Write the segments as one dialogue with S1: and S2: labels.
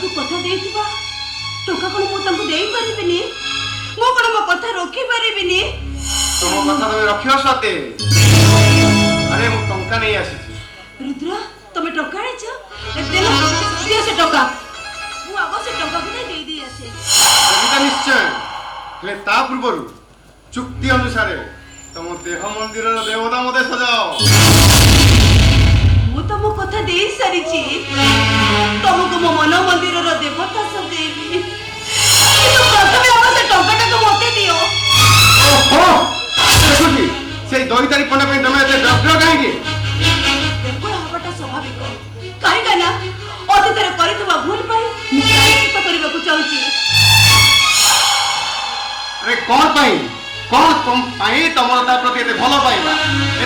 S1: को कथा देइथिबा टोका कोन मो तांको देई परिबिनी मो कोन मो कथा रखी परिबिनी
S2: तुम कथा तुम रखियो सते अरे मु टंका नहीं आसी
S1: रुद्र तमे टोका आइछ देला दियो से टोका मु आगो से टोका को देई दी आसे
S2: कविता निश्चय ले ता पूर्व चुक्ति अनुसार तुम देह मंदिर देवता मते सजाओ
S1: मु तो मो कथा देई सारिची तुमको मो मन मंदिर देवता सजेबी किंतु प्रथमे आगो से टोकाटा को मते दियो
S2: ओहो देखुची से दईतारी पंडा पे तुम एते डॉक्टर काहे की
S1: देखो हवाटा स्वाभाविक काहे गाना अतीत रे करितबा भूल पाई मु प्रायश्चित करबा को चाहूची
S2: अरे कौन पाई कौन तुम पाई तमरता प्रति एते भलो पाइबा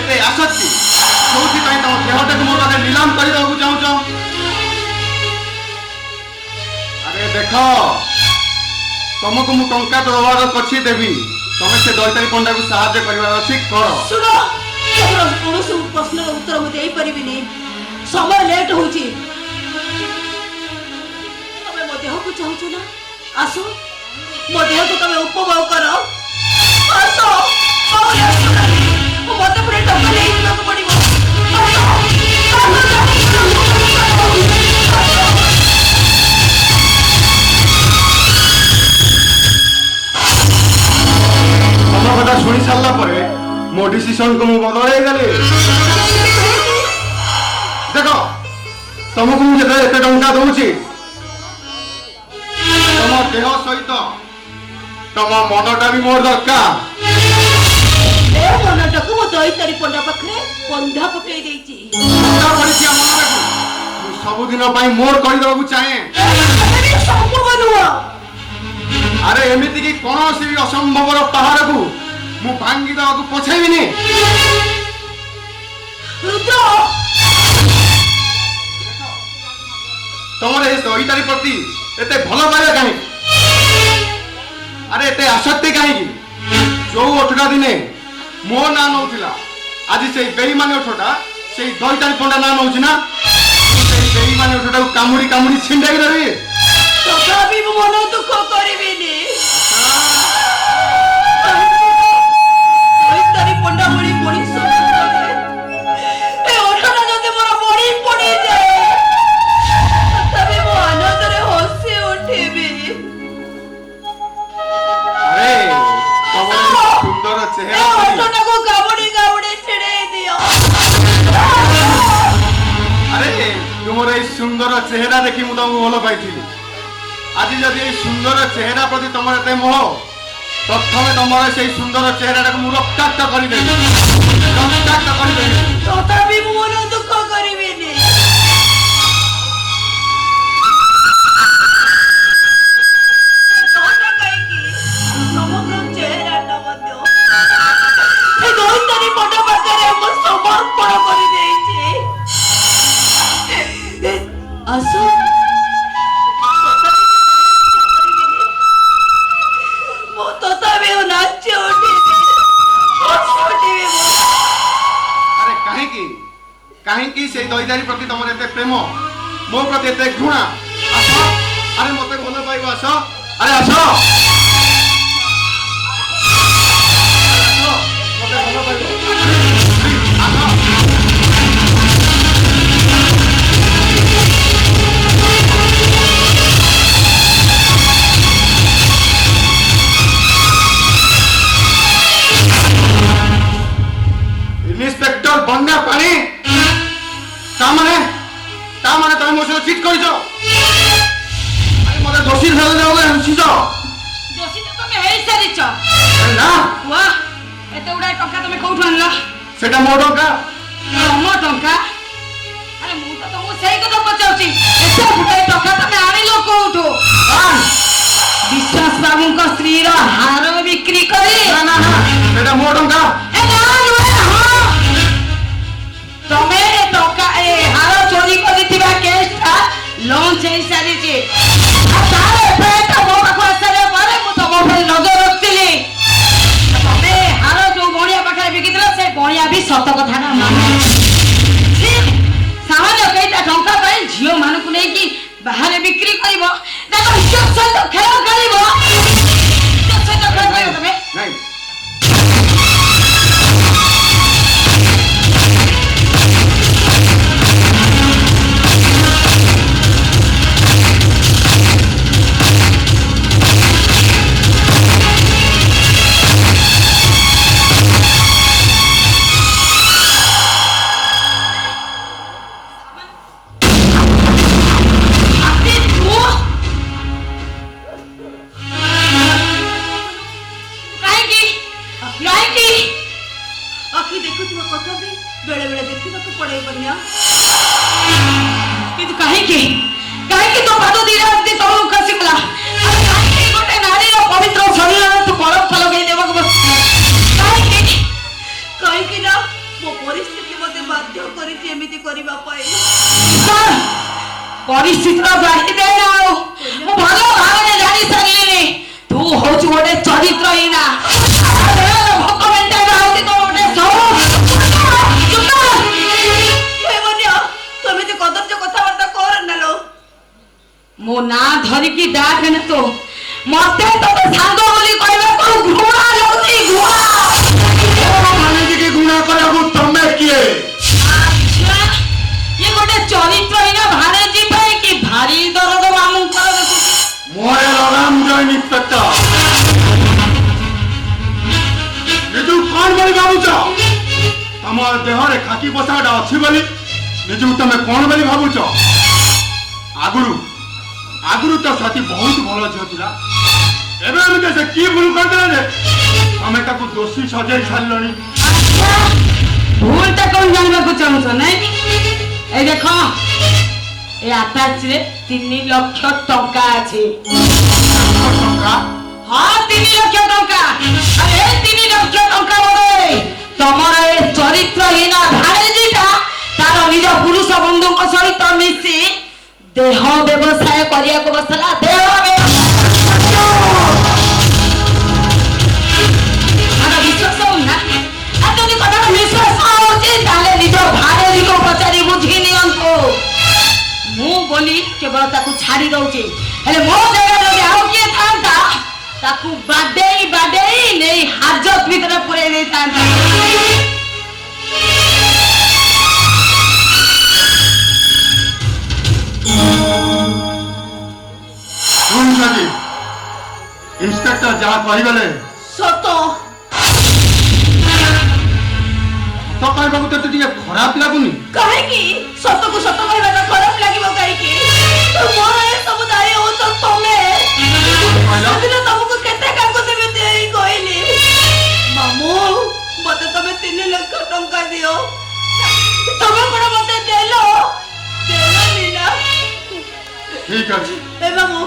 S2: एते आसक्ति कोथि पाई तुम देहटा को मोर पाखे नीलाम करि दउ चाहू छ अरे देखो तुमको मु टंका दबार कछि देबी तमे से दईतारी पंडा को सहायता करबा अछि कर
S1: सुनो तोर कोनोस प्रश्न उत्तर मु देई परिबिनी समय लेट होची तमे मो देह को चाहू छ ना आसो मो देह को तमे उपभोग करो आसो मते पुरे टका ले दिबा को पड़िबो
S2: कथा शुणी सारा पर मो डिसीजन को मु बदल गली देख तुमको मुझे एते टंका दूची तुम देह सहित तुम मनटा भी मोर दरकार
S1: ए मनटा को मो दईतारी पंडा पाखरे बंधा पकई देइची
S2: बंधा पड़िछि मन देखो मु सब दिन पई मोर करि दबु चाहे
S1: संभव नुवा
S2: अरे एमिति की कोनोसी भी असंभवर पहाड़ को मु भांगी दबु पछाइबिनी
S1: रुद्र
S2: तमरे ए दईतारी प्रति एते भलो पाइबा काहे अरे एते आसक्ति काहे की जो ओठटा दिने मो ना नउथिला आज से बेईमानी ओठटा से दईतारी पंडा ना नउछि ना से बेईमानी ओठटा को कामुडी कामुडी छिंडाई देबी
S1: तथापि मो मन दुख करिबिनी दईतारी पंडा मणि मणिष ए ओठना जदि मोर मणि पड़ी जाए तथापि मो आनंद रे हसी उठिबी
S2: अरे तमरे सुंदर चेहरा
S1: ओठना को गावड़ी गावड़ी छिड़े दियो
S2: अरे तुमर ए सुंदर चेहरा देखि मु तुमको भलो पाइथिली आज जदि ए सुंदर चेहरा प्रति तुमर एते मोह प्रथमे तुमर से सुंदर चेहरा को मु रक्ताक्त करि देबी
S1: तथापि मो मन दुख करिबिनी समग्र चेहराटा मध्य ए दईतारी पंडा पाखरे मो समर्पण करि देइछि आसो मो तथापि नाच उठिबी
S2: अरे काहे की से दईदारी प्रति तुमर एते प्रेम मो प्रति एते घृणा आस अरे मते भलो पाइबो आस अरे आस मते भलो पाइबो आस इंस्पेक्टर बन्ना पानी ता माने तुम मो सहित चिट करिছো अरे मते दोषी धरे जाओ हंसिছো
S1: दोषी तो तमे हेई सारिछ
S2: ना
S1: वाह एते उडा टंका तमे कोठु आनला
S2: सेटा मो टंका
S1: मो टंका अरे मु तो तुमको सही কথা पचाउची एते उडा टंका तमे आनिलो कोठु विश्वास बाबू को स्त्री रो हार बिक्री करी
S2: ना ना ना सेटा मो टंका
S1: ए ना हां तमे टंका ए हार चोरी करी थिबा केसटा लॉन्च हे सारी छी आ तारे पेटा मो पाखो आसले मारे मु तो मोबाइल नजर रखतिली तमे हार जो बणिया पाखरे बिकितला से बणिया भी सत कथा ना मान सामान्य कईटा टंका पाई झियो मानकु नै कि बाहर बिक्री करिवो ସହିତ ଖେଳ ଖେଳିବ ନିଜ ସହିତ ଖେଳ ଖେଳିବ ତମେ
S2: ନାଇଁ
S3: आखि देखुଥିବା କଥା ବି ବେଳେ ବେଳେ ଦେଖିବାକୁ ପଡେ କନ୍ୟା
S1: କିନ୍ତୁ କାହିଁକି କାହିଁକି ତୋ ପାଦ ଦିଟା ଏମିତି ତଳକୁ ଖସିଗଲା ଆଉ କାହିଁକି ଗୋଟେ ନାରୀର ପବିତ୍ର ଶରୀରରେ ତୁ କଳଙ୍କ ଲଗେଇ ଦେବାକୁ କାହିଁକି
S3: କାହିଁକି ନା ମୋ ପରିସ୍ଥିତି ମୋତେ ବାଧ୍ୟ କରିଛି ଏମିତି କରିବା ପାଇଁ
S1: ପରିସ୍ଥିତିର ଗାଳି ଦେନା ଆଉ ମୁଁ ଭଲ ଭାବରେ ଜାଣି ସାରିଲିଣି ତୁ ହଉଛୁ ଗୋଟେ ଚରିତ୍ରହୀନା ଭୋକ ମେଣ୍ଟାଇବା ହଉଛି ତୋ ଗୋଟେ
S3: କେମିତି କଦର୍ଯ୍ୟ କଥାବାର୍ତ୍ତା କର ନେଲ
S1: ମୋ ନାଁ ଧରିକି ଡାକେନେ ତ ମତେ ତୋ ସାଙ୍ଗ ବୋଲି କହିବାକୁ ଘୃଣା ଲାଗୁଛି
S2: ଘୃଣା କରିବାକୁ ତମେ କିଏ
S1: ଆଚ୍ଛା ଇଏ ଗୋଟେ ଚରିତ୍ରହୀନ ଭାଣେଜୀ ପାଇଁ କି ଭାରି ଦରଦ ମାମୁଙ୍କର ଦେଖୁଛି
S2: ମୋରେ ଲଗାମ ଜଏନ୍ ଇନ୍ସପେକ୍ଟର ନିଜକୁ କଣ ବୋଲି ଭାବୁଛ ତମ ଦେହରେ ଖାକି ପୋଷାକଟା ଅଛି ବୋଲି ନିଜକୁ ତମେ କଣ ବୋଲି ଭାବୁଛ ଆଗରୁ ତ ସାଥୀ ବହୁତ ଭଲ ଝିଅ ଥିଲା ଏବେ ଏମିତି ସେ କି ଭୁଲ କରିଦେଲେ ଯେ ତମେ ତାକୁ ଦୋଷୀ ସଜାଇ ସାରିଲଣି
S1: ଭୁଲଟା କଣ ଜାଣିବାକୁ ଚାହୁଁଛ ନାଇଁ এই দেখো এই আটাচরে 3 লক্ষ টাকা আছে
S2: ଟଙ୍କା
S1: হ্যাঁ 3 লক্ষ টাকা আর এই 3 লক্ষ টাকা বলে তোমার এই চরিত্রহীন ভাড়েজিটা তার নিজ পুরুষ বন্ধুଙ୍କ সহিত মিশি দেহ ব্যবসায় করিয়াକୁ বসলা দেহ আরে বিশ্বাস না আর যদি কথাটা বিশ্বাস হচ্ছে তাহলে নিজ ভাড়েজিকে পচারি বুঝি নিয়ন্তু ମୁଁ ବୋଲି କେବଳ ତାକୁ ଛାଡ଼ି ଦଉଛି ହେଲେ ମୋ ଜାଗାରେ ଯଦି ଆଉ କିଏ ଥାନ୍ତା ତାକୁ ବାଡେଇ ନେଇ ହାଜତ ଭିତରେ ପୁରେଇ ଦେଇଥାନ୍ତା
S2: ଶୁଣୁଛନ୍ତି ଇନ୍ସପେକ୍ଟର ଯାହା କହିଗଲେ
S3: ସତ
S2: ତ କହିବାକୁ ତତେ ଟିକେ ଖରାପ ଲାଗୁନି
S3: କାହିଁକି ସତକୁ ସତ କହିବାଟା ଖରାପ ଲାଗିବ କାହିଁକି ମୋର ଏ ସବୁ ଦାୟୀ ହଉଛ ତମେ ସେଦିନ ତମକୁ କେତେ କାଗଜ ଏମିତି ହେଇ କହିଲି ମାମୁଁ ମତେ ତମେ 3 ଲକ୍ଷ ଟଙ୍କା ଦିଅ ତମେ କଣ ମତେ ଦେଲନି ନା
S2: ଠିକ ଅଛି
S3: ଏ ମାମୁଁ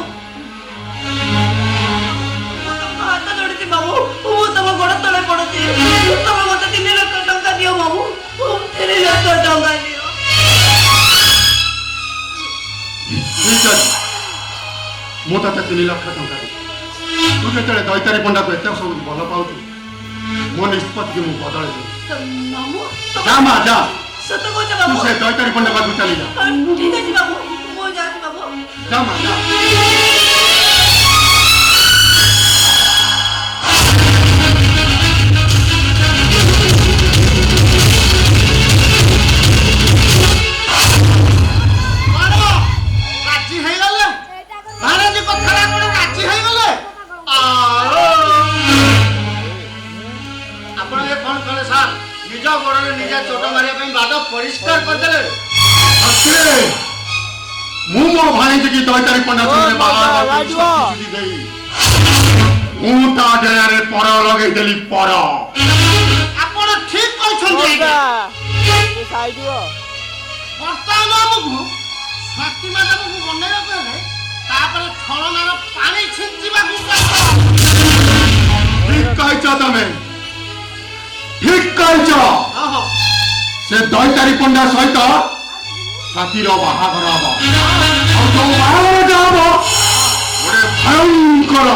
S3: ହାତ ଯୋଡୁଛି ମାମୁଁ ମୁଁ ତମ ଗୋଡ ତଳେ ପଡୁଛି ତମେ ମତେ 3 ଲକ୍ଷ ଟଙ୍କା ଦିଅ ମାମୁଁ 3 ଲକ୍ଷ ଟଙ୍କା ଦିଅ
S2: ଠିକ ଅଛି ମୁଁ ତତେ 3 ଲକ୍ଷ ଟଙ୍କା ଦେବି ତୁ ଯେତେବେଳେ ଦୈତାରୀ ପଣ୍ଡାକୁ ଏତେ ସବୁ ଭଲ ପାଉଛୁ ମୋ ନିଷ୍ପତ୍ତିକି ମୁଁ ବଦଳେଇ ଦେବି
S3: ମାମୁଁ
S2: ଯା ମା ଯା
S3: ସତ କହୁଛ
S2: ତୁ
S3: ବାବୁ
S2: ସେ ଦୈତାରୀ ପଣ୍ଡା ପାଖକୁ ଚାଲି ଯା
S3: ଠିକ ଅଛି ବାବୁ ମୁଁ ଯାଉଛି ବାବୁ
S2: ଯା ମା ଯା ମୁଁ ମୋ ଭାଣିଜୀକି ଦୈତାରୀ ପଣ୍ଡା ସାଙ୍ଗରେ ବାହାଘର ଦେଇ ମୁଁ ତା ଦେହରେ ପର ଲଗେଇଦେଲି ପର
S4: ଆପଣ ଠିକ କହିଛନ୍ତି ବର୍ତ୍ତମାନ ଆମକୁ ସ୍ୱାତି ମ୍ୟାଡାମକୁ ବନେଇବାକୁ ହେଲେ ତାପରେ ଛଳନାର ପାଣି ଛିଞ୍ଚିବାକୁ
S2: ଠିକ କହିଛ ତମେ ଠିକ କହିଛ ସେ ଦୈତାରୀ ପଣ୍ଡା ସହିତ ସ୍ୱାତିର ବାହାଘର ହବ ଆଉ ଯୋଉ ବାହାଘରଟା ହବ ଗୋଟେ ଭୟଙ୍କର